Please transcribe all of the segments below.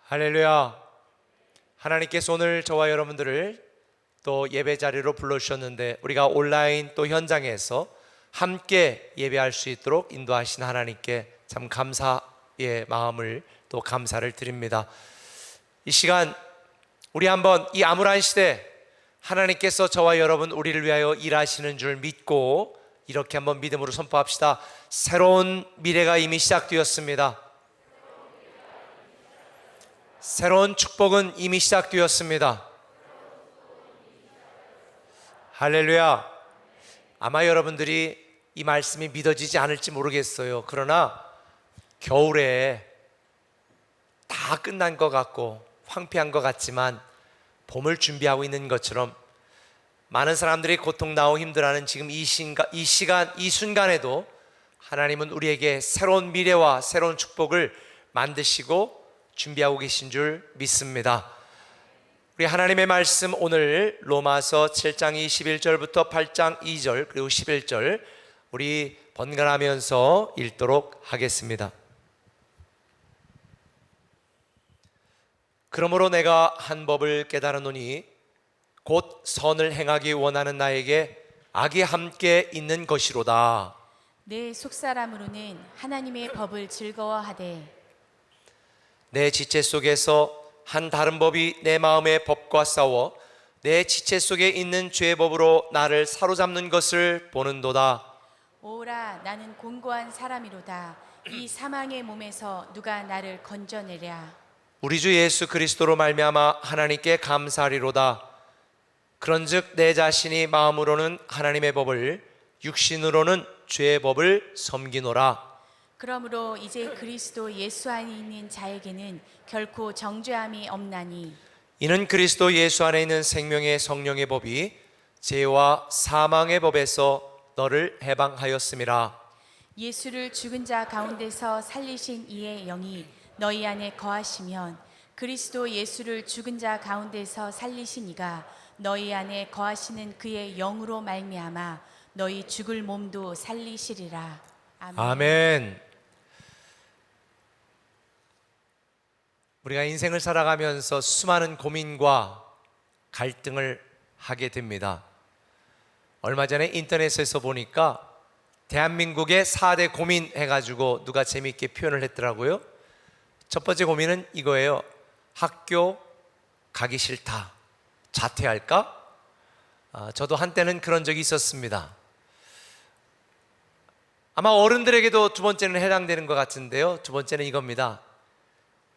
할렐루야. 하나님께서 오늘 저와 여러분들을 또 예배 자리로 불러주셨는데 우리가 온라인 또 현장에서 함께 예배할 수 있도록 인도하신 하나님께 참 감사의 마음을 또 감사를 드립니다. 이 시간 우리 한번 이 암울한 시대 하나님께서 저와 여러분 우리를 위하여 일하시는 줄 믿고 이렇게 한번 믿음으로 선포합시다. 새로운 미래가 이미 시작되었습니다. 새로운 축복은 이미 시작되었습니다. 할렐루야. 아마 여러분들이 이 말씀이 믿어지지 않을지 모르겠어요. 그러나 겨울에 다 끝난 것 같고 황폐한 것 같지만 봄을 준비하고 있는 것처럼 많은 사람들이 고통나고 힘들어하는 지금 이 순간에도 하나님은 우리에게 새로운 미래와 새로운 축복을 만드시고 준비하고 계신 줄 믿습니다. 우리 하나님의 말씀 오늘 로마서 7장 21절부터 8장 2절 그리고 11절 우리 번갈아가면서 읽도록 하겠습니다. 그러므로 내가 한 법을 깨달았노니 곧 선을 행하기 원하는 나에게 악이 함께 있는 것이로다. 내 속사람으로는 하나님의 법을 즐거워하되 내 지체 속에서 한 다른 법이 내 마음의 법과 싸워 내 지체 속에 있는 죄의 법으로 나를 사로잡는 것을 보는도다. 오라 나는 곤고한 사람이로다. 이 사망의 몸에서 누가 나를 건져내랴. 우리 주 예수 그리스도로 말미암아 하나님께 감사하리로다. 그런즉 내 자신이 마음으로는 하나님의 법을 육신으로는 죄의 법을 섬기노라. 그러므로 이제 그리스도 예수 안에 있는 자에게는 결코 정죄함이 없나니 이는 그리스도 예수 안에 있는 생명의 성령의 법이 죄와 사망의 법에서 너를 해방하였음이라. 예수를 죽은 자 가운데서 살리신 이의 영이 너희 안에 거하시면 그리스도 예수를 죽은 자 가운데서 살리신 이가 너희 안에 거하시는 그의 영으로 말미암아 너희 죽을 몸도 살리시리라. 아멘. 아멘. 우리가 인생을 살아가면서 수많은 고민과 갈등을 하게 됩니다. 얼마 전에 인터넷에서 보니까 대한민국의 4대 고민 해가지고 누가 재미있게 표현을 했더라고요. 첫 번째 고민은 이거예요. 학교 가기 싫다. 자퇴할까? 저도 한때는 그런 적이 있었습니다. 아마 어른들에게도 두 번째는 해당되는 것 같은데요. 두 번째는 이겁니다.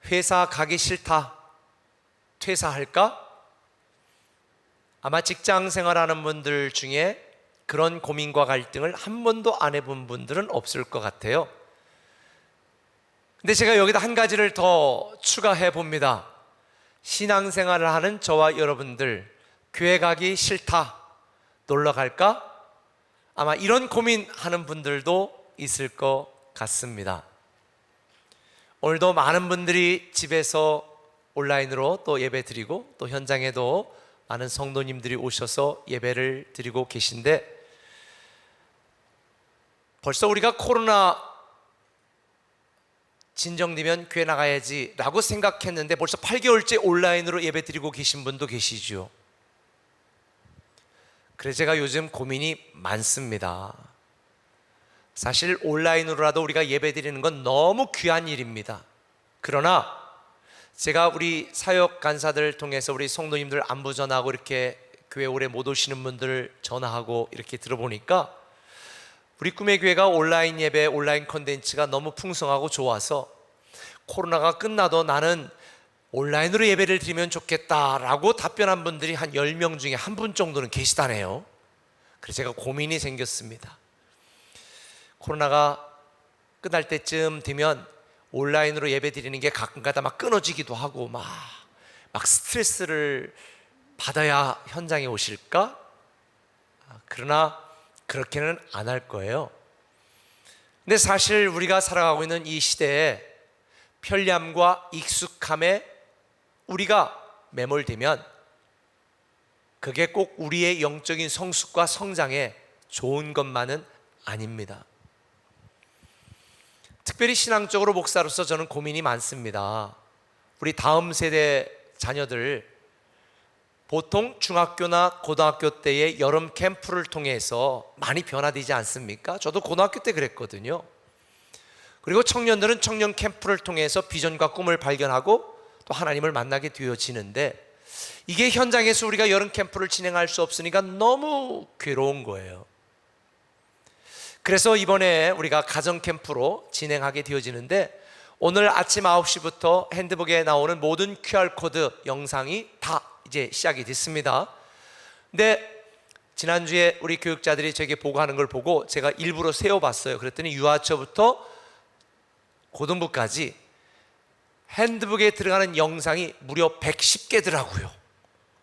회사 가기 싫다. 퇴사할까? 아마 직장 생활하는 분들 중에 그런 고민과 갈등을 한 번도 안 해본 분들은 없을 것 같아요. 근데 제가 여기다 한 가지를 더 추가해 봅니다. 신앙생활을 하는 저와 여러분들, 교회 가기 싫다. 놀러 갈까? 아마 이런 고민하는 분들도 있을 것 같습니다. 오늘도 많은 분들이 집에서 온라인으로 또 예배 드리고 또 현장에도 많은 성도님들이 오셔서 예배를 드리고 계신데 벌써 우리가 코로나 진정되면 교회 나가야지 라고 생각했는데 벌써 8개월째 온라인으로 예배 드리고 계신 분도 계시죠. 그래서 제가 요즘 고민이 많습니다. 사실 온라인으로라도 우리가 예배 드리는 건 너무 귀한 일입니다. 그러나 제가 우리 사역 간사들 통해서 우리 성도님들 안부 전하고 이렇게 교회 오래 못 오시는 분들 전화하고 이렇게 들어보니까 우리 꿈의 교회가 온라인 예배, 온라인 콘텐츠가 너무 풍성하고 좋아서 코로나가 끝나도 나는 온라인으로 예배를 드리면 좋겠다라고 답변한 분들이 한 10명 중에 한 분 정도는 계시다네요. 그래서 제가 고민이 생겼습니다. 코로나가 끝날 때쯤 되면 온라인으로 예배 드리는 게 가끔가다 막 끊어지기도 하고 막 스트레스를 받아야 현장에 오실까? 그러나 그렇게는 안 할 거예요. 근데 사실 우리가 살아가고 있는 이 시대에 편리함과 익숙함에 우리가 매몰되면 그게 꼭 우리의 영적인 성숙과 성장에 좋은 것만은 아닙니다. 특별히 신앙적으로 목사로서 저는 고민이 많습니다. 우리 다음 세대 자녀들 보통 중학교나 고등학교 때의 여름 캠프를 통해서 많이 변화되지 않습니까? 저도 고등학교 때 그랬거든요. 그리고 청년들은 청년 캠프를 통해서 비전과 꿈을 발견하고 또 하나님을 만나게 되어지는데, 이게 현장에서 우리가 여름 캠프를 진행할 수 없으니까 너무 괴로운 거예요. 그래서 이번에 우리가 가정 캠프로 진행하게 되어지는데, 오늘 아침 9시부터 핸드북에 나오는 모든 QR코드 영상이 다 이제 시작이 됐습니다. 근데 지난주에 우리 교육자들이 저에게 보고하는 걸 보고 제가 일부러 세어봤어요. 그랬더니 유아초부터 고등부까지 핸드북에 들어가는 영상이 무려 110개더라고요.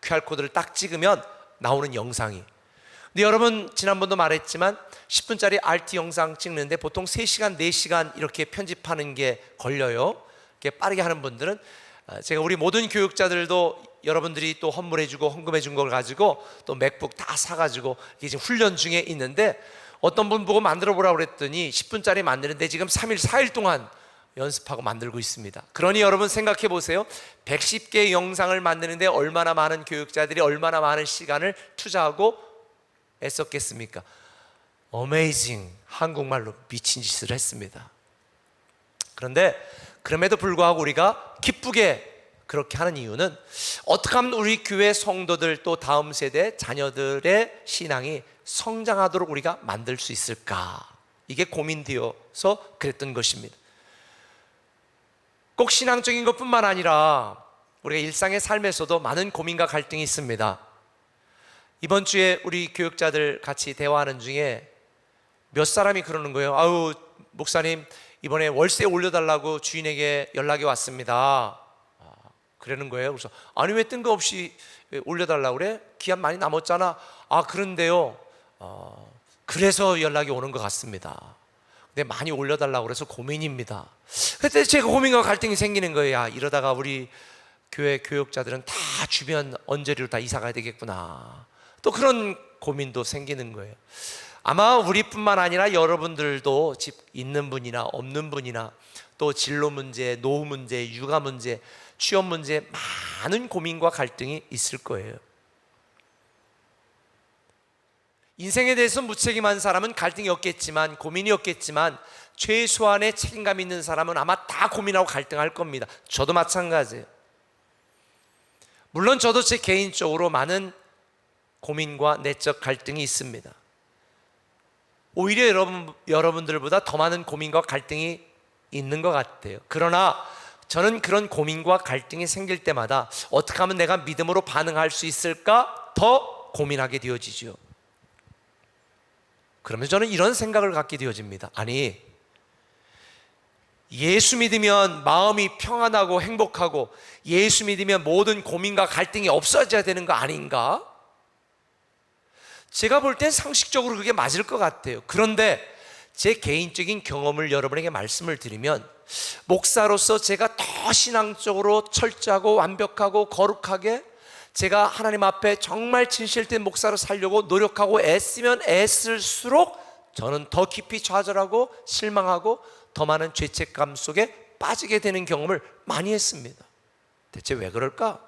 QR코드를 딱 찍으면 나오는 영상이. 근데 여러분, 지난번도 말했지만 10분짜리 RT 영상 찍는데 보통 3시간, 4시간 이렇게 편집하는 게 걸려요. 이렇게 빠르게 하는 분들은, 제가 우리 모든 교육자들도 여러분들이 또 헌물해주고 헌금해준 걸 가지고 또 맥북 다 사가지고 이게 지금 훈련 중에 있는데, 어떤 분 보고 만들어 보라고 그랬더니 10분짜리 만드는데 지금 3일, 4일 동안 연습하고 만들고 있습니다. 그러니 여러분 생각해 보세요. 110개의 영상을 만드는데 얼마나 많은 교육자들이 얼마나 많은 시간을 투자하고 애썼겠습니까? 어메이징, 한국말로 미친 짓을 했습니다. 그런데 그럼에도 불구하고 우리가 기쁘게 그렇게 하는 이유는, 어떻게 하면 우리 교회 성도들 또 다음 세대 자녀들의 신앙이 성장하도록 우리가 만들 수 있을까, 이게 고민되어서 그랬던 것입니다. 꼭 신앙적인 것뿐만 아니라 우리가 일상의 삶에서도 많은 고민과 갈등이 있습니다. 이번 주에 우리 교육자들 같이 대화하는 중에 몇 사람이 그러는 거예요. 아유, 목사님, 이번에 월세 올려달라고 주인에게 연락이 왔습니다. 그러는 거예요. 그래서 아니, 왜 뜬금없이 올려달라고 그래? 기한 많이 남았잖아. 아, 그런데요, 그래서 연락이 오는 것 같습니다. 근데 많이 올려달라고 그래서 고민입니다. 그때 제가 고민과 갈등이 생기는 거예요. 야, 이러다가 우리 교회 교육자들은 다 주변 언저리로 다 이사 가야 되겠구나. 또 그런 고민도 생기는 거예요. 아마 우리뿐만 아니라 여러분들도 집 있는 분이나 없는 분이나 또 진로 문제, 노후 문제, 육아 문제, 취업 문제, 많은 고민과 갈등이 있을 거예요. 인생에 대해서 무책임한 사람은 갈등이 없겠지만, 고민이 없겠지만, 최소한의 책임감 있는 사람은 아마 다 고민하고 갈등할 겁니다. 저도 마찬가지예요. 물론 저도 제 개인적으로 많은 고민과 내적 갈등이 있습니다. 오히려 여러분들보다 더 많은 고민과 갈등이 있는 것 같아요. 그러나 저는 그런 고민과 갈등이 생길 때마다 어떻게 하면 내가 믿음으로 반응할 수 있을까 더 고민하게 되어지죠. 그러면 저는 이런 생각을 갖게 되어집니다. 아니, 예수 믿으면 마음이 평안하고 행복하고, 예수 믿으면 모든 고민과 갈등이 없어져야 되는 거 아닌가? 제가 볼 땐 상식적으로 그게 맞을 것 같아요. 그런데 제 개인적인 경험을 여러분에게 말씀을 드리면, 목사로서 제가 더 신앙적으로 철저하고 완벽하고 거룩하게 제가 하나님 앞에 정말 진실된 목사로 살려고 노력하고 애쓰면 애쓸수록 저는 더 깊이 좌절하고 실망하고 더 많은 죄책감 속에 빠지게 되는 경험을 많이 했습니다. 대체 왜 그럴까?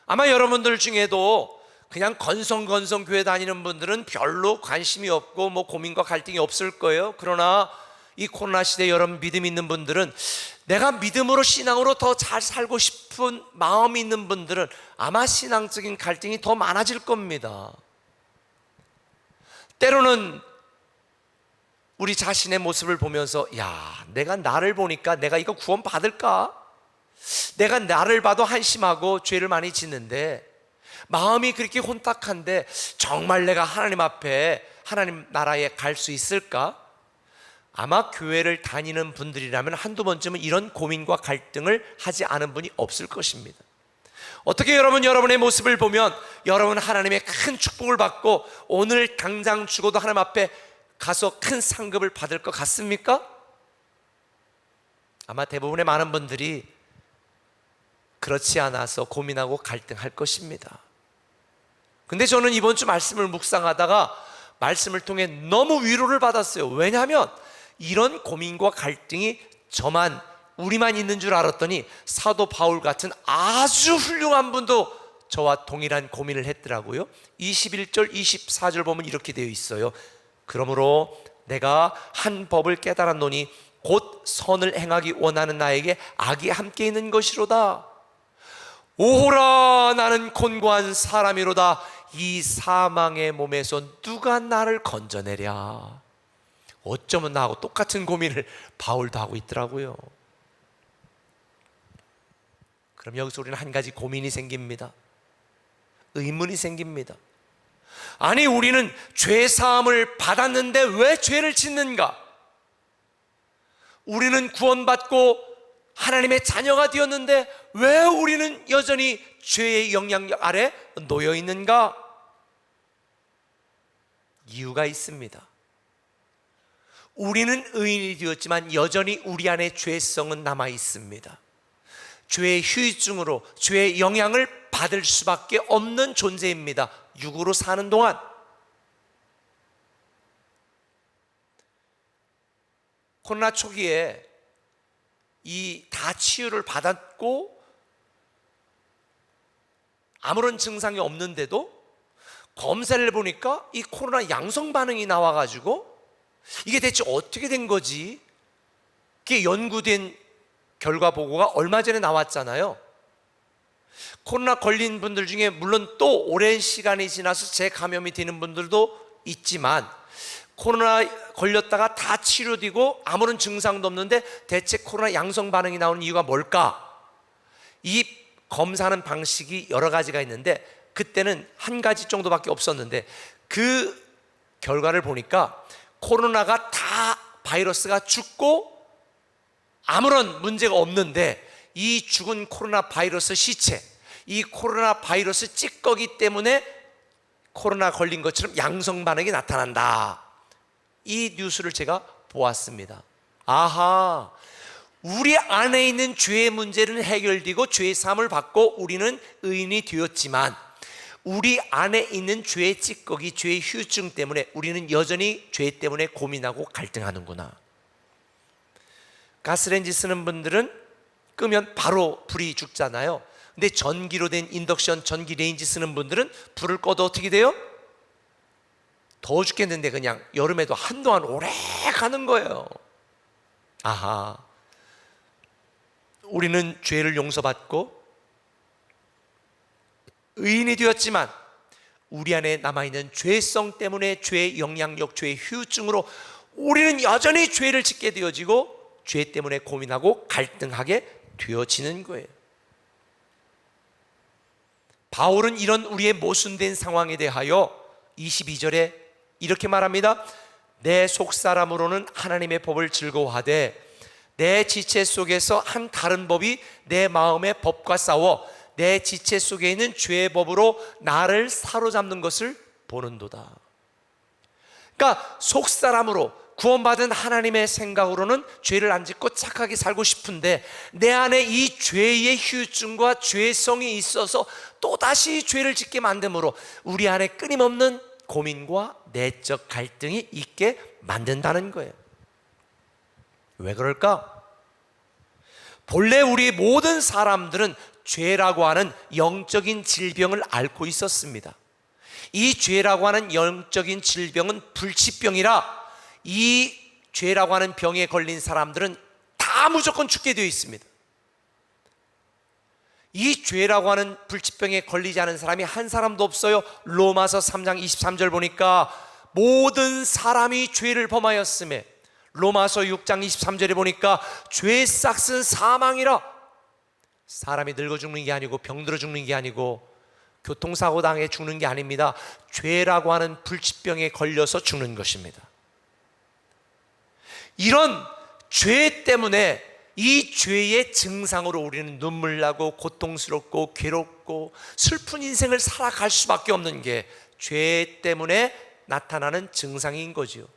아마 여러분들 중에도 그냥 건성건성 교회 다니는 분들은 별로 관심이 없고 뭐 고민과 갈등이 없을 거예요. 그러나 이 코로나 시대에 여러분 믿음 있는 분들은, 내가 믿음으로 신앙으로 더 잘 살고 싶은 마음이 있는 분들은 아마 신앙적인 갈등이 더 많아질 겁니다. 때로는 우리 자신의 모습을 보면서, 야, 내가 나를 보니까 내가 이거 구원 받을까? 내가 나를 봐도 한심하고 죄를 많이 짓는데, 마음이 그렇게 혼탁한데 정말 내가 하나님 앞에 하나님 나라에 갈 수 있을까? 아마 교회를 다니는 분들이라면 한두 번쯤은 이런 고민과 갈등을 하지 않은 분이 없을 것입니다. 어떻게 여러분의 모습을 보면 여러분 하나님의 큰 축복을 받고 오늘 당장 죽어도 하나님 앞에 가서 큰 상급을 받을 것 같습니까? 아마 대부분의 많은 분들이 그렇지 않아서 고민하고 갈등할 것입니다. 근데 저는 이번 주 말씀을 묵상하다가 말씀을 통해 너무 위로를 받았어요. 왜냐하면 이런 고민과 갈등이 저만 우리만 있는 줄 알았더니 사도 바울 같은 아주 훌륭한 분도 저와 동일한 고민을 했더라고요. 21절 24절 보면 이렇게 되어 있어요. 그러므로 내가 한 법을 깨달았노니 곧 선을 행하기 원하는 나에게 악이 함께 있는 것이로다. 오호라, 나는 곤고한 사람이로다. 이 사망의 몸에서 누가 나를 건져내랴. 어쩌면 나하고 똑같은 고민을 바울도 하고 있더라고요. 그럼 여기서 우리는 한 가지 고민이 생깁니다. 의문이 생깁니다. 아니, 우리는 죄 사함을 받았는데 왜 죄를 짓는가? 우리는 구원받고 하나님의 자녀가 되었는데 왜 우리는 여전히 죄의 영향력 아래 놓여 있는가? 이유가 있습니다. 우리는 의인이 되었지만 여전히 우리 안에 죄성은 남아 있습니다. 죄의 후유증으로 죄의 영향을 받을 수밖에 없는 존재입니다. 육으로 사는 동안. 코로나 초기에 이 다 치유를 받았고 아무런 증상이 없는데도 검사를 해보니까 이 코로나 양성 반응이 나와가지고 이게 대체 어떻게 된 거지? 그게 연구된 결과 보고가 얼마 전에 나왔잖아요. 코로나 걸린 분들 중에 물론 또 오랜 시간이 지나서 재감염이 되는 분들도 있지만 코로나 걸렸다가 다 치료되고 아무런 증상도 없는데 대체 코로나 양성 반응이 나오는 이유가 뭘까? 이 검사하는 방식이 여러 가지가 있는데 그때는 한 가지 정도밖에 없었는데 그 결과를 보니까 코로나가 다 바이러스가 죽고 아무런 문제가 없는데 이 죽은 코로나 바이러스 시체, 이 코로나 바이러스 찌꺼기 때문에 코로나 걸린 것처럼 양성 반응이 나타난다. 이 뉴스를 제가 보았습니다. 아하, 우리 안에 있는 죄의 문제는 해결되고 죄의 사함을 받고 우리는 의인이 되었지만 우리 안에 있는 죄의 찌꺼기, 죄의 후유증 때문에 우리는 여전히 죄 때문에 고민하고 갈등하는구나. 가스레인지 쓰는 분들은 끄면 바로 불이 죽잖아요. 근데 전기로 된 인덕션 전기 레인지 쓰는 분들은 불을 꺼도 어떻게 돼요? 더워 죽겠는데 그냥 여름에도 한동안 오래 가는 거예요. 아하, 우리는 죄를 용서받고 의인이 되었지만 우리 안에 남아있는 죄성 때문에 죄의 영향력, 죄의 후유증으로 우리는 여전히 죄를 짓게 되어지고 죄 때문에 고민하고 갈등하게 되어지는 거예요. 바울은 이런 우리의 모순된 상황에 대하여 22절에 이렇게 말합니다. 내 속사람으로는 하나님의 법을 즐거워하되 내 지체 속에서 한 다른 법이 내 마음의 법과 싸워 내 지체 속에 있는 죄의 법으로 나를 사로잡는 것을 보는도다. 그러니까 속사람으로 구원받은 하나님의 생각으로는 죄를 안 짓고 착하게 살고 싶은데 내 안에 이 죄의 후유증과 죄성이 있어서 또다시 죄를 짓게 만듦으로 우리 안에 끊임없는 고민과 내적 갈등이 있게 만든다는 거예요. 왜 그럴까? 본래 우리 모든 사람들은 죄라고 하는 영적인 질병을 앓고 있었습니다. 이 죄라고 하는 영적인 질병은 불치병이라 이 죄라고 하는 병에 걸린 사람들은 다 무조건 죽게 되어 있습니다. 이 죄라고 하는 불치병에 걸리지 않은 사람이 한 사람도 없어요. 로마서 3장 23절 보니까 모든 사람이 죄를 범하였음에, 로마서 6장 23절에 보니까 죄의 싹은 사망이라. 사람이 늙어 죽는 게 아니고 병들어 죽는 게 아니고 교통사고 당해 죽는 게 아닙니다. 죄라고 하는 불치병에 걸려서 죽는 것입니다. 이런 죄 때문에 이 죄의 증상으로 우리는 눈물 나고 고통스럽고 괴롭고 슬픈 인생을 살아갈 수밖에 없는 게 죄 때문에 나타나는 증상인 거죠.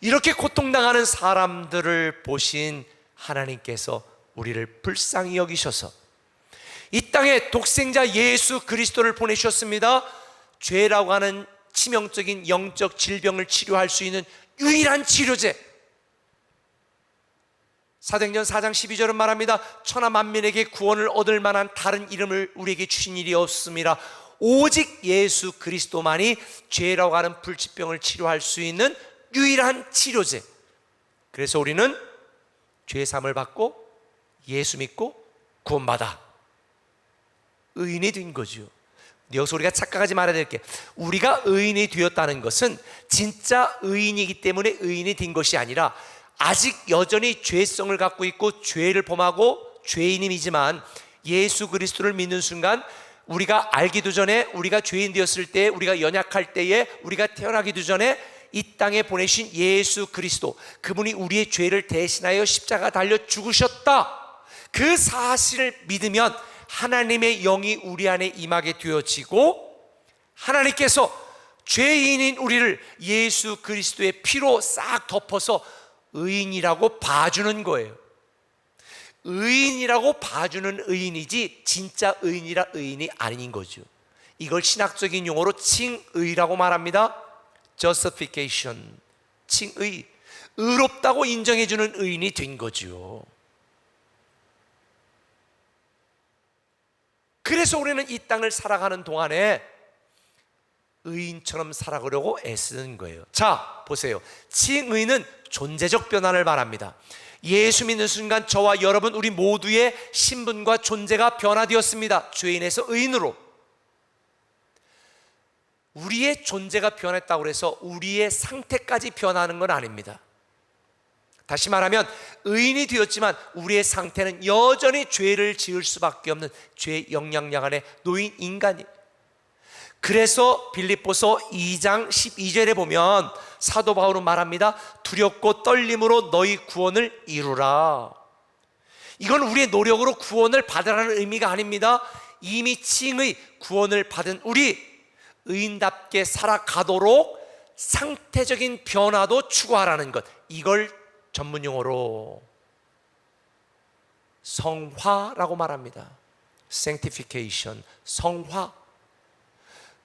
이렇게 고통당하는 사람들을 보신 하나님께서 우리를 불쌍히 여기셔서 이 땅에 독생자 예수 그리스도를 보내주셨습니다. 죄라고 하는 치명적인 영적 질병을 치료할 수 있는 유일한 치료제, 사도행전 4장 12절은 말합니다. 천하 만민에게 구원을 얻을 만한 다른 이름을 우리에게 주신 일이 없습니다. 오직 예수 그리스도만이 죄라고 하는 불치병을 치료할 수 있는 유일한 치료제. 그래서 우리는 죄 사함을 받고 예수 믿고 구원받아 의인이 된 거죠. 여기서 우리가 착각하지 말아야 될 게, 우리가 의인이 되었다는 것은 진짜 의인이기 때문에 의인이 된 것이 아니라 아직 여전히 죄성을 갖고 있고 죄를 범하고 죄인이지만 예수 그리스도를 믿는 순간, 우리가 알기도 전에, 우리가 죄인 되었을 때, 우리가 연약할 때에, 우리가 태어나기도 전에 이 땅에 보내신 예수 그리스도, 그분이 우리의 죄를 대신하여 십자가 달려 죽으셨다, 그 사실을 믿으면 하나님의 영이 우리 안에 임하게 되어지고, 하나님께서 죄인인 우리를 예수 그리스도의 피로 싹 덮어서 의인이라고 봐주는 거예요. 의인이라고 봐주는 의인이지 진짜 의인이라 의인이 아닌 거죠. 이걸 신학적인 용어로 칭의라고 말합니다. Justification, 칭의, 의롭다고 인정해주는 의인이 된 거죠. 그래서 우리는 이 땅을 살아가는 동안에 의인처럼 살아가려고 애쓰는 거예요. 자, 보세요. 칭의는 존재적 변화를 말합니다. 예수 믿는 순간 저와 여러분, 우리 모두의 신분과 존재가 변화되었습니다. 죄인에서 의인으로. 우리의 존재가 변했다고 해서 우리의 상태까지 변하는 건 아닙니다. 다시 말하면 의인이 되었지만 우리의 상태는 여전히 죄를 지을 수밖에 없는 죄의 영향력 안에 놓인 인간이에요. 그래서 빌립보서 2장 12절에 보면 사도 바울은 말합니다. 두렵고 떨림으로 너희 구원을 이루라. 이건 우리의 노력으로 구원을 받으라는 의미가 아닙니다. 이미 칭의 구원을 받은 우리, 의인답게 살아가도록 상태적인 변화도 추구하라는 것, 이걸 전문용어로 성화라고 말합니다. Sanctification, 성화.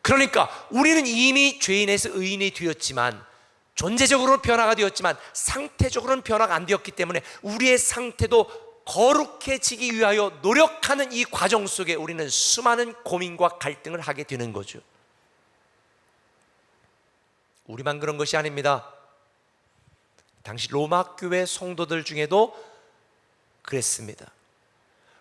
그러니까 우리는 이미 죄인에서 의인이 되었지만, 존재적으로는 변화가 되었지만 상태적으로는 변화가 안 되었기 때문에 우리의 상태도 거룩해지기 위하여 노력하는 이 과정 속에 우리는 수많은 고민과 갈등을 하게 되는 거죠. 우리만 그런 것이 아닙니다. 당시 로마 교회 성도들 중에도 그랬습니다.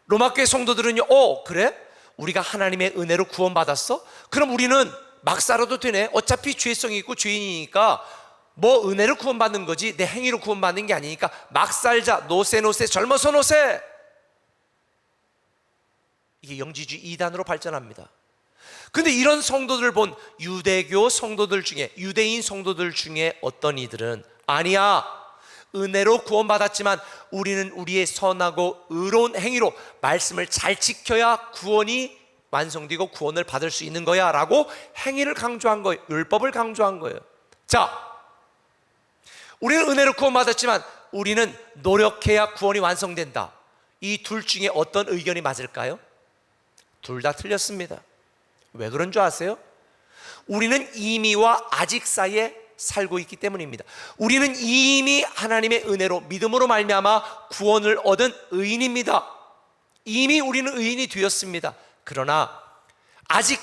로마 교회 성도들은요, 그래? 우리가 하나님의 은혜로 구원받았어? 그럼 우리는 막 살아도 되네. 어차피 죄성이 있고 죄인이니까 뭐 은혜로 구원받는 거지 내 행위로 구원받는 게 아니니까 막 살자. 노세 젊어서 노세. 이게 영지주의 이단으로 발전합니다. 근데 이런 성도들을 본 유대교 성도들 중에, 유대인 성도들 중에 어떤 이들은 아니야, 은혜로 구원받았지만 우리는 우리의 선하고 의로운 행위로 말씀을 잘 지켜야 구원이 완성되고 구원을 받을 수 있는 거야 라고 행위를 강조한 거예요. 율법을 강조한 거예요. 자, 우리는 은혜로 구원받았지만 우리는 노력해야 구원이 완성된다. 이 둘 중에 어떤 의견이 맞을까요? 둘 다 틀렸습니다. 왜 그런 줄 아세요? 우리는 이미와 아직 사이에 살고 있기 때문입니다. 우리는 이미 하나님의 은혜로 믿음으로 말미암아 구원을 얻은 의인입니다. 이미 우리는 의인이 되었습니다. 그러나 아직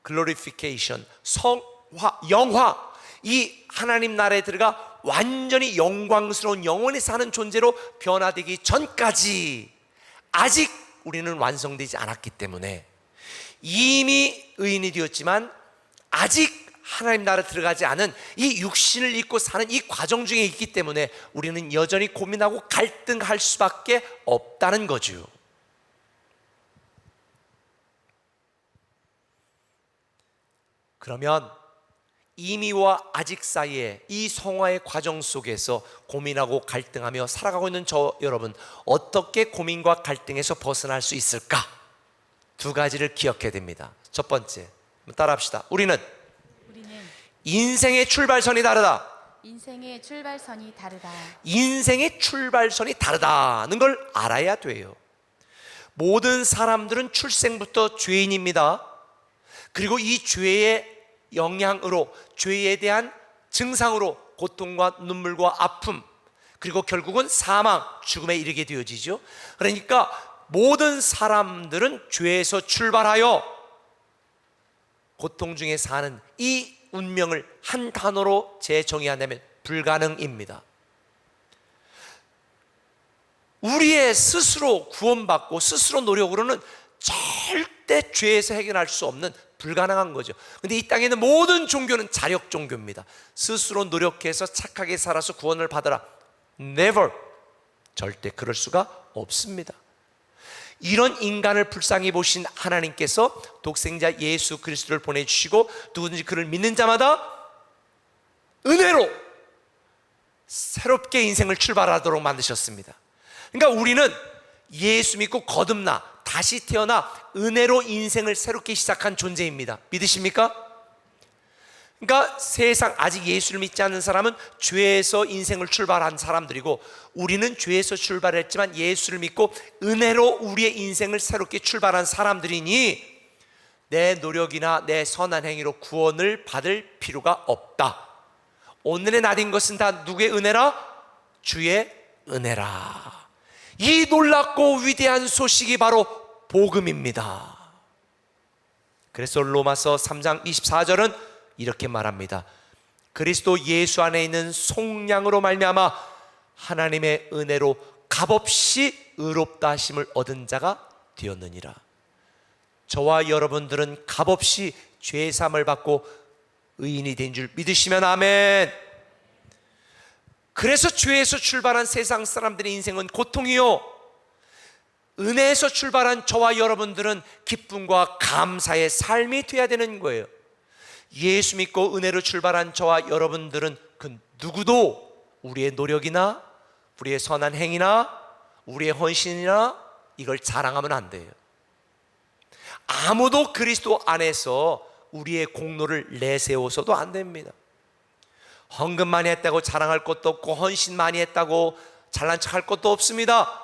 글로리피케이션, 성화, 영화, 이 하나님 나라에 들어가 완전히 영광스러운 영원히 사는 존재로 변화되기 전까지 아직 우리는 완성되지 않았기 때문에, 이미 의인이 되었지만 아직 하나님 나라에 들어가지 않은 이 육신을 입고 사는 이 과정 중에 있기 때문에 우리는 여전히 고민하고 갈등할 수밖에 없다는 거죠. 그러면 이미와 아직 사이에 이 성화의 과정 속에서 고민하고 갈등하며 살아가고 있는 저 여러분, 어떻게 고민과 갈등에서 벗어날 수 있을까? 두 가지를 기억해야 됩니다. 첫 번째, 따라합시다. 우리는 인생의 출발선이 다르다. 인생의 출발선이 다르다. 인생의 출발선이 다르다는 걸 알아야 돼요. 모든 사람들은 출생부터 죄인입니다. 그리고 이 죄의 영향으로, 죄에 대한 증상으로 고통과 눈물과 아픔, 그리고 결국은 사망, 죽음에 이르게 되어지죠. 그러니까 모든 사람들은 죄에서 출발하여 고통 중에 사는 이 운명을 한 단어로 재정의한다면 불가능입니다. 우리의 스스로 구원받고 스스로 노력으로는 절대 죄에서 해결할 수 없는 불가능한 거죠. 근데 이 땅에 있는 모든 종교는 자력 종교입니다. 스스로 노력해서 착하게 살아서 구원을 받아라. Never. 절대 그럴 수가 없습니다. 이런 인간을 불쌍히 보신 하나님께서 독생자 예수 그리스도를 보내주시고 누구든지 그를 믿는 자마다 은혜로 새롭게 인생을 출발하도록 만드셨습니다. 그러니까 우리는 예수 믿고 거듭나 다시 태어나 은혜로 인생을 새롭게 시작한 존재입니다. 믿으십니까? 그러니까 세상 아직 예수를 믿지 않는 사람은 죄에서 인생을 출발한 사람들이고, 우리는 죄에서 출발했지만 예수를 믿고 은혜로 우리의 인생을 새롭게 출발한 사람들이니 내 노력이나 내 선한 행위로 구원을 받을 필요가 없다. 오늘의 나된 것은 다 누구의 은혜라? 주의 은혜라. 이 놀랍고 위대한 소식이 바로 복음입니다. 그래서 로마서 3장 24절은 이렇게 말합니다. 그리스도 예수 안에 있는 속량으로 말미암아 하나님의 은혜로 값없이 의롭다 하심을 얻은 자가 되었느니라. 저와 여러분들은 값없이 죄 사함을 받고 의인이 된 줄 믿으시면 아멘. 그래서 죄에서 출발한 세상 사람들의 인생은 고통이요, 은혜에서 출발한 저와 여러분들은 기쁨과 감사의 삶이 되어야 되는 거예요. 예수 믿고 은혜로 출발한 저와 여러분들은 그 누구도 우리의 노력이나 우리의 선한 행위나 우리의 헌신이나 이걸 자랑하면 안 돼요. 아무도 그리스도 안에서 우리의 공로를 내세워서도 안 됩니다. 헌금 많이 했다고 자랑할 것도 없고 헌신 많이 했다고 잘난 척할 것도 없습니다.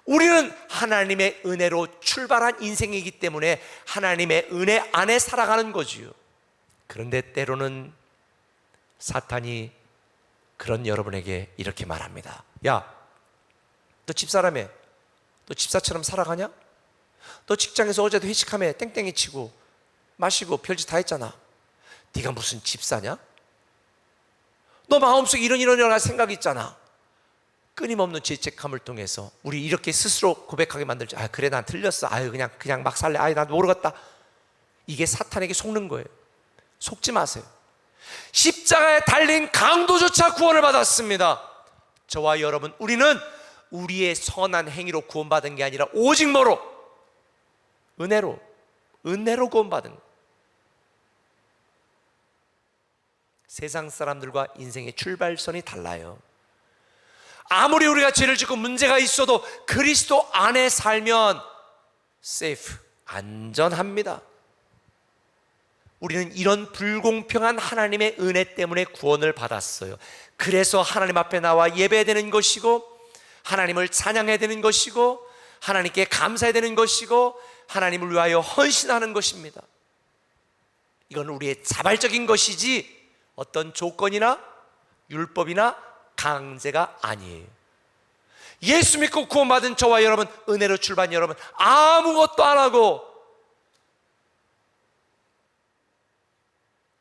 우리는 하나님의 은혜로 출발한 인생이기 때문에 하나님의 은혜 안에 살아가는 거지요. 그런데 때로는 사탄이 그런 여러분에게 이렇게 말합니다. 야, 너 집사라며? 너 집사처럼 살아가냐? 너 직장에서 어제도 회식하며 땡땡이 치고 마시고 별짓 다 했잖아. 네가 무슨 집사냐? 너 마음속에 이런 여러 가지 생각이 있잖아. 끊임없는 죄책감을 통해서 우리 이렇게 스스로 고백하게 만들죠. 아, 그래 난 틀렸어. 아유 그냥 막 살래. 아유 난 모르겠다. 이게 사탄에게 속는 거예요. 속지 마세요. 십자가에 달린 강도조차 구원을 받았습니다. 저와 여러분, 우리는 우리의 선한 행위로 구원받은 게 아니라 오직 뭐로? 은혜로 구원받은 거예요. 세상 사람들과 인생의 출발선이 달라요. 아무리 우리가 죄를 짓고 문제가 있어도 그리스도 안에 살면 세이프, 안전합니다. 우리는 이런 불공평한 하나님의 은혜 때문에 구원을 받았어요. 그래서 하나님 앞에 나와 예배되는 것이고, 하나님을 찬양해야 되는 것이고, 하나님께 감사해야 되는 것이고, 하나님을 위하여 헌신하는 것입니다. 이건 우리의 자발적인 것이지 어떤 조건이나 율법이나 강제가 아니에요. 예수 믿고 구원받은 저와 여러분, 은혜로 출발한 여러분, 아무것도 안 하고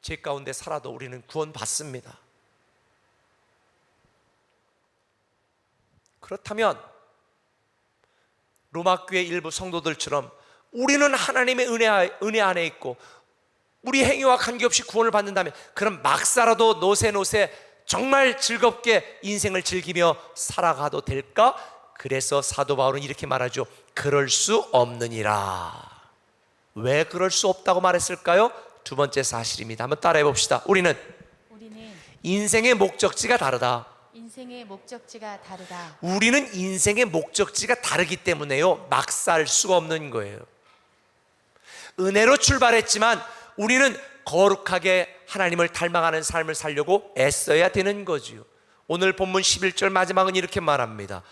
죄 가운데 살아도 우리는 구원받습니다. 그렇다면 로마교회 일부 성도들처럼 우리는 하나님의 은혜 안에 있고 우리 행위와 관계없이 구원을 받는다면, 그럼 막 살아도 노세 정말 즐겁게 인생을 즐기며 살아가도 될까? 그래서 사도 바울은 이렇게 말하죠. 그럴 수 없느니라. 왜 그럴 수 없다고 말했을까요? 두 번째 사실입니다. 한번 따라해 봅시다. 우리는 인생의 목적지가 다르다. 인생의 목적지가 다르다. 우리는 인생의 목적지가 다르기 때문에요, 막 살 수가 없는 거예요. 은혜로 출발했지만 우리는 거룩하게 하나님을 닮아가는 삶을 살려고 애써야 되는 거지요. 오늘 본문 11절 마지막은 이렇게 말합니다.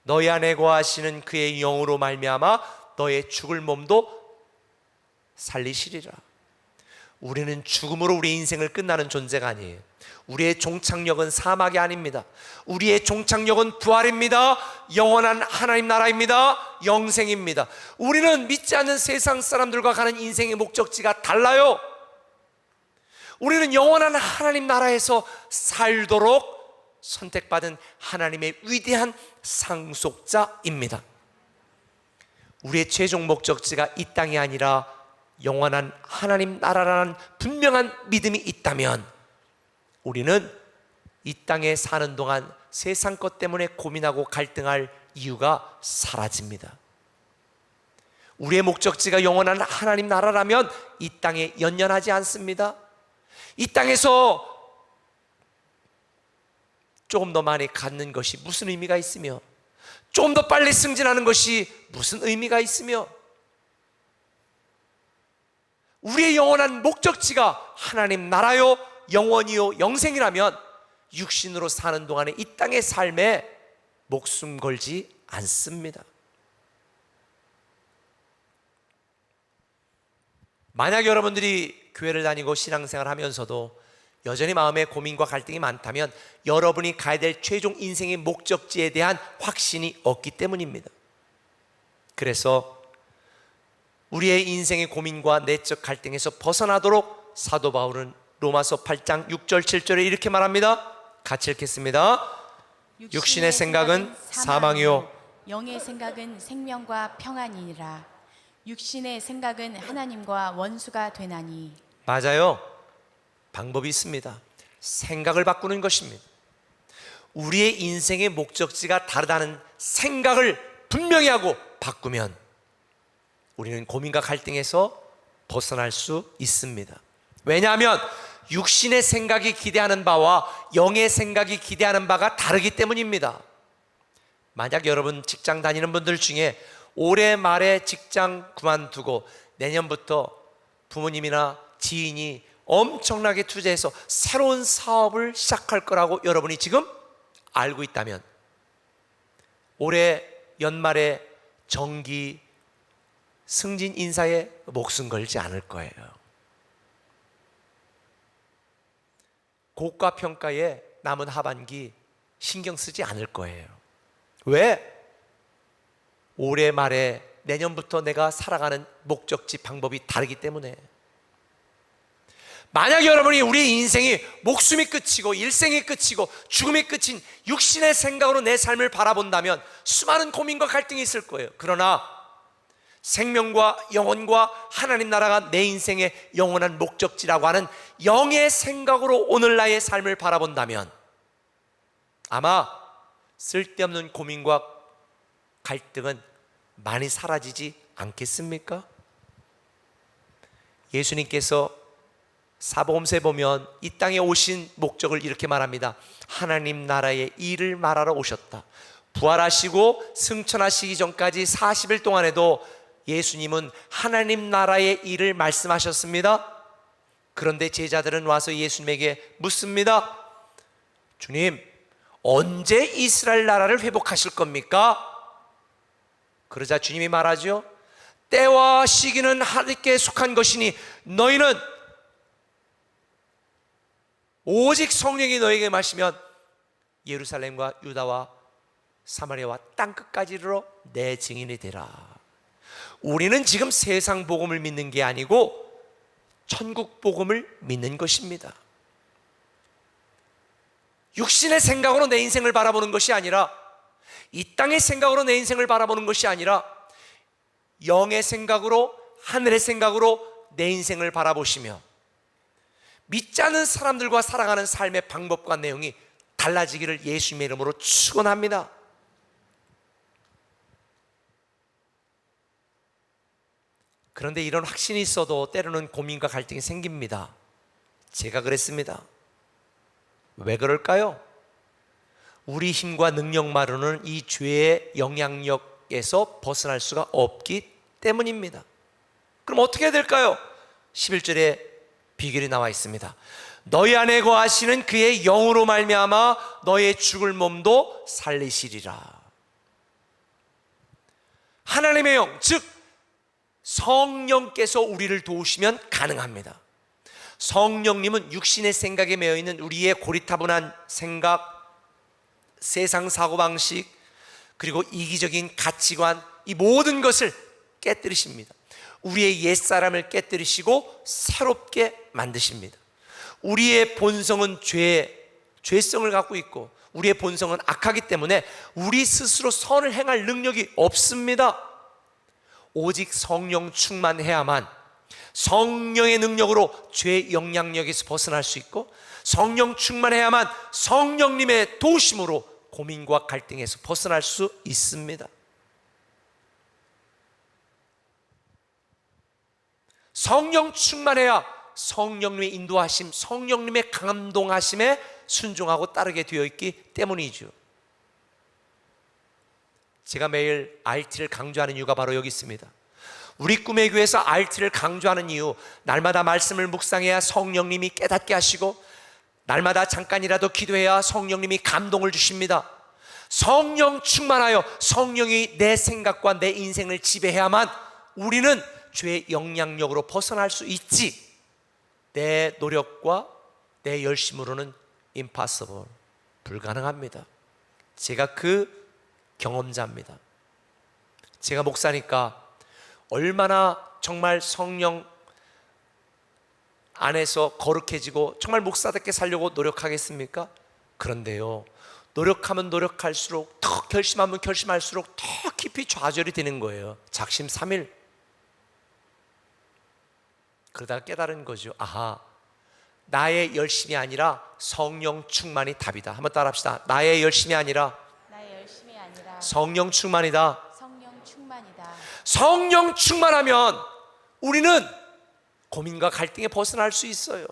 너희 안에 거하시는 그의 영으로 말미암아 너의 죽을 몸도 살리시리라. 우리는 죽음으로 우리 인생을 끝나는 존재가 아니에요. 우리의 종착역은 사막이 아닙니다. 우리의 종착역은 부활입니다. 영원한 하나님 나라입니다. 영생입니다. 우리는 믿지 않는 세상 사람들과 가는 인생의 목적지가 달라요. 우리는 영원한 하나님 나라에서 살도록 선택받은 하나님의 위대한 상속자입니다. 우리의 최종 목적지가 이 땅이 아니라 영원한 하나님 나라라는 분명한 믿음이 있다면 우리는 이 땅에 사는 동안 세상 것 때문에 고민하고 갈등할 이유가 사라집니다. 우리의 목적지가 영원한 하나님 나라라면 이 땅에 연연하지 않습니다. 이 땅에서 조금 더 많이 갖는 것이 무슨 의미가 있으며, 조금 더 빨리 승진하는 것이 무슨 의미가 있으며, 우리의 영원한 목적지가 하나님 나라요 영원이요 영생이라면 육신으로 사는 동안에 이 땅의 삶에 목숨 걸지 않습니다. 만약 여러분들이 교회를 다니고 신앙생활 하면서도 여전히 마음에 고민과 갈등이 많다면 여러분이 가야 될 최종 인생의 목적지에 대한 확신이 없기 때문입니다. 그래서 우리의 인생의 고민과 내적 갈등에서 벗어나도록 사도 바울은 로마서 8장 6절 7절에 이렇게 말합니다. 같이 읽겠습니다. 육신의 생각은 사망이요 영의 생각은 생명과 평안이니라. 육신의 생각은 하나님과 원수가 되나니. 맞아요. 방법이 있습니다. 생각을 바꾸는 것입니다. 우리의 인생의 목적지가 다르다는 생각을 분명히 하고 바꾸면 우리는 고민과 갈등에서 벗어날 수 있습니다. 왜냐하면 육신의 생각이 기대하는 바와 영의 생각이 기대하는 바가 다르기 때문입니다. 만약 여러분 직장 다니는 분들 중에 올해 말에 직장 그만두고 내년부터 부모님이나 지인이 엄청나게 투자해서 새로운 사업을 시작할 거라고 여러분이 지금 알고 있다면 올해 연말에 정기 승진 인사에 목숨 걸지 않을 거예요. 고가 평가에 남은 하반기 신경 쓰지 않을 거예요. 왜? 올해 말에 내년부터 내가 살아가는 목적지 방법이 다르기 때문에. 만약 여러분이 우리의 인생이 목숨이 끝이고 일생이 끝이고 죽음이 끝인 육신의 생각으로 내 삶을 바라본다면 수많은 고민과 갈등이 있을 거예요. 그러나 생명과 영혼과 하나님 나라가 내 인생의 영원한 목적지라고 하는 영의 생각으로 오늘 나의 삶을 바라본다면 아마 쓸데없는 고민과 갈등은 많이 사라지지 않겠습니까? 예수님께서 사복음서에 보면 이 땅에 오신 목적을 이렇게 말합니다. 하나님 나라의 일을 말하러 오셨다. 부활하시고 승천하시기 전까지 40일 동안에도 예수님은 하나님 나라의 일을 말씀하셨습니다. 그런데 제자들은 와서 예수님에게 묻습니다. 주님, 언제 이스라엘 나라를 회복하실 겁니까? 그러자 주님이 말하죠. 때와 시기는 하나님께 속한 것이니 너희는 오직 성령이 너에게 마시면 예루살렘과 유다와 사마리아와 땅끝까지 이르러 내 증인이 되라. 우리는 지금 세상 복음을 믿는 게 아니고 천국 복음을 믿는 것입니다. 육신의 생각으로 내 인생을 바라보는 것이 아니라 이 땅의 생각으로 내 인생을 바라보는 것이 아니라 영의 생각으로 하늘의 생각으로 내 인생을 바라보시며 믿지 않는 사람들과 살아가는 삶의 방법과 내용이 달라지기를 예수님의 이름으로 축원합니다. 그런데 이런 확신이 있어도 때로는 고민과 갈등이 생깁니다. 제가 그랬습니다. 왜 그럴까요? 우리 힘과 능력만으로는 이 죄의 영향력에서 벗어날 수가 없기 때문입니다. 그럼 어떻게 해야 될까요? 11절에 비결이 나와 있습니다. 너희 안에 거하시는 그의 영으로 말미암아 너의 죽을 몸도 살리시리라. 하나님의 영, 즉 성령께서 우리를 도우시면 가능합니다. 성령님은 육신의 생각에 매여 있는 우리의 고리타분한 생각, 세상 사고방식, 그리고 이기적인 가치관, 이 모든 것을 깨뜨리십니다. 우리의 옛사람을 깨뜨리시고 새롭게 만드십니다. 우리의 본성은 죄성을 갖고 있고 우리의 본성은 악하기 때문에 우리 스스로 선을 행할 능력이 없습니다. 오직 성령 충만해야만 성령의 능력으로 죄의 영향력에서 벗어날 수 있고, 성령 충만해야만 성령님의 도우심으로 고민과 갈등에서 벗어날 수 있습니다. 성령 충만해야 성령님의 인도하심, 성령님의 감동하심에 순종하고 따르게 되어 있기 때문이죠. 제가 매일 RT를 강조하는 이유가 바로 여기 있습니다. 우리 꿈의 교회에서 RT를 강조하는 이유, 날마다 말씀을 묵상해야 성령님이 깨닫게 하시고, 날마다 잠깐이라도 기도해야 성령님이 감동을 주십니다. 성령 충만하여 성령이 내 생각과 내 인생을 지배해야만 우리는 죄의 영향력으로 벗어날 수 있지, 내 노력과 내 열심으로는 impossible, 불가능합니다. 제가 그 경험자입니다. 제가 목사니까 얼마나 정말 성령 안에서 거룩해지고 정말 목사답게 살려고 노력하겠습니까? 그런데요, 노력하면 노력할수록, 더 결심하면 결심할수록 더 깊이 좌절이 되는 거예요. 작심삼일. 그러다가 깨달은 거죠. 아하, 나의 열심이 아니라 성령 충만이 답이다. 한번 따라합시다. 나의 열심이 아니라 성령 충만이다. 성령 충만이다. 성령 충만하면 우리는 고민과 갈등에 벗어날 수 있어요.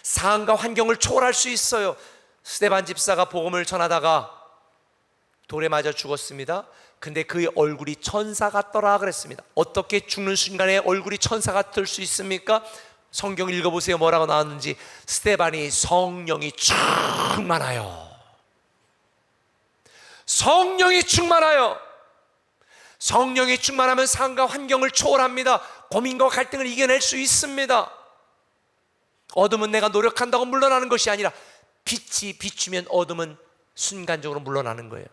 상황과 환경을 초월할 수 있어요. 스데반 집사가 복음을 전하다가 돌에 맞아 죽었습니다. 근데 그의 얼굴이 천사 같더라 그랬습니다. 어떻게 죽는 순간에 얼굴이 천사 같을 수 있습니까? 성경 읽어보세요. 뭐라고 나왔는지. 스데반이 성령이 충만하여, 성령이 충만하여. 성령이 충만하면 상황과 환경을 초월합니다. 고민과 갈등을 이겨낼 수 있습니다. 어둠은 내가 노력한다고 물러나는 것이 아니라 빛이 비추면 어둠은 순간적으로 물러나는 거예요.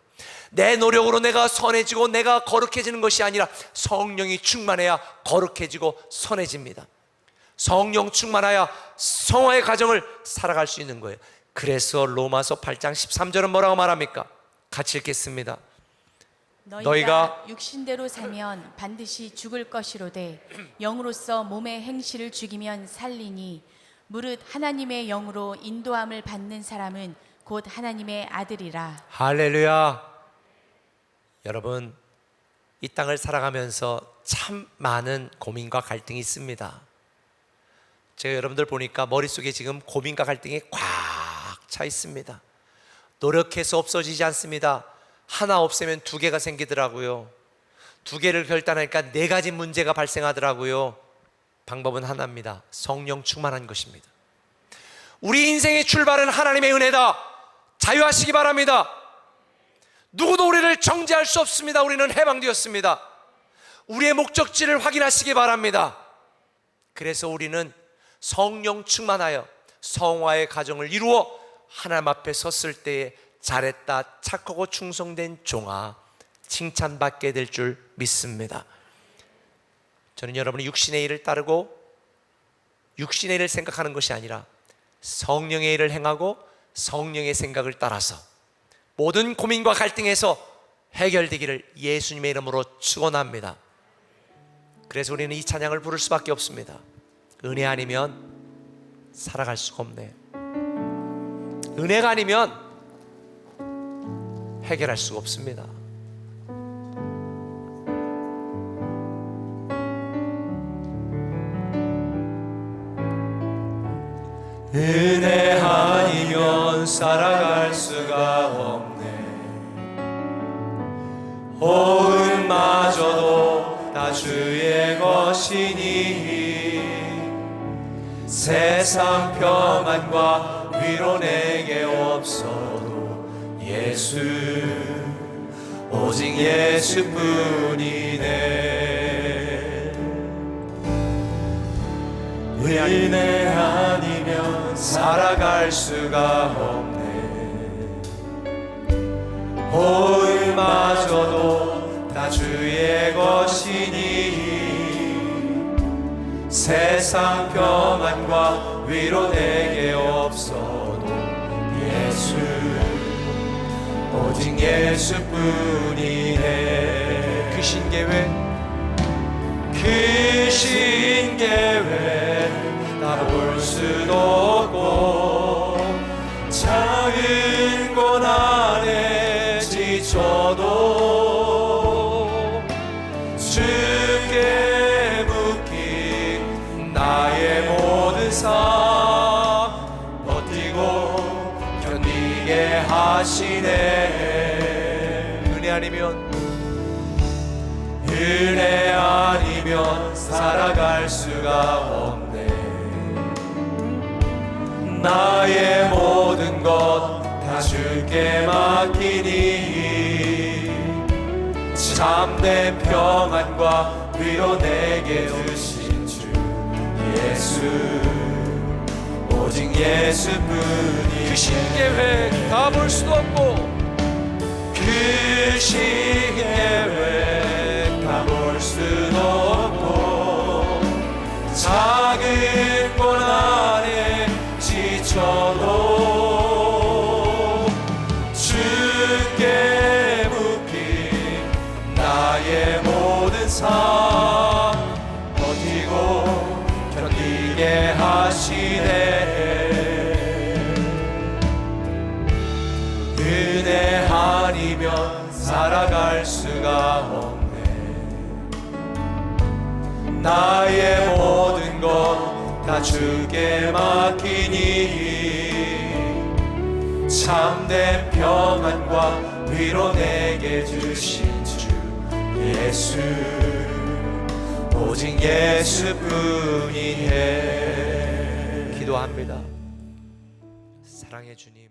내 노력으로 내가 선해지고 내가 거룩해지는 것이 아니라 성령이 충만해야 거룩해지고 선해집니다. 성령 충만하여 성화의 과정을 살아갈 수 있는 거예요. 그래서 로마서 8장 13절은 뭐라고 말합니까? 같이 읽겠습니다. 너희가 육신대로 살면 반드시 죽을 것이로되 영으로서 몸의 행실을 죽이면 살리니, 무릇 하나님의 영으로 인도함을 받는 사람은 곧 하나님의 아들이라. 할렐루야. 여러분, 이 땅을 살아가면서 참 많은 고민과 갈등이 있습니다. 제가 여러분들 보니까 머릿속에 지금 고민과 갈등이 꽉 차 있습니다. 노력해서 없어지지 않습니다. 하나 없애면 두 개가 생기더라고요. 두 개를 결단하니까 네 가지 문제가 발생하더라고요. 방법은 하나입니다. 성령 충만한 것입니다. 우리 인생의 출발은 하나님의 은혜다. 자유하시기 바랍니다. 누구도 우리를 정죄할 수 없습니다. 우리는 해방되었습니다. 우리의 목적지를 확인하시기 바랍니다. 그래서 우리는 성령 충만하여 성화의 가정을 이루어 하나님 앞에 섰을 때에 잘했다, 착하고 충성된 종아, 칭찬받게 될 줄 믿습니다. 저는 여러분이 육신의 일을 따르고 육신의 일을 생각하는 것이 아니라 성령의 일을 행하고 성령의 생각을 따라서 모든 고민과 갈등에서 해결되기를 예수님의 이름으로 축원합니다. 그래서 우리는 이 찬양을 부를 수밖에 없습니다. 은혜 아니면 살아갈 수가 없네요. 은혜가 아니면 해결할 수가 없습니다. 은혜 아니면 살아갈 수가 없네. 호흡마저도 다 주의 것이니 세상 평안과 위로 내게 없어도 예수, 오직 예수뿐이네. 은혜 아니면 살아갈 수가 없네. 호흡마저도 다 주의 것이니 세상 평안과 위로 내게 없어도 예수, 오직 예수뿐이네. 그 신계획, 그 신계획 다 볼 수도 없고 작은 고난에 지쳐도 주께 묶인 나의 모든 삶 버티고 견디게 하시네. 은혜 아니면 살아갈 수가 없네. 나의 모든 것 다 주께 맡기니 참된 평안과 위로 내게 주신 주 예수, 오직 예수뿐이. 그 신계획 다 볼 수도 없고 그 신계획 다 볼 수도 없고 작은 고난에 지쳐도 주께 묶인 나의 모든 삶 버티고 견디게 하시네. 은혜 아니면 살아갈 수가 없네. 나의 모든 것 다 주께 맡기니 참된 평안과 위로 내게 주신 주 예수, 오직 예수뿐이네. 기도합니다. 사랑의 주님,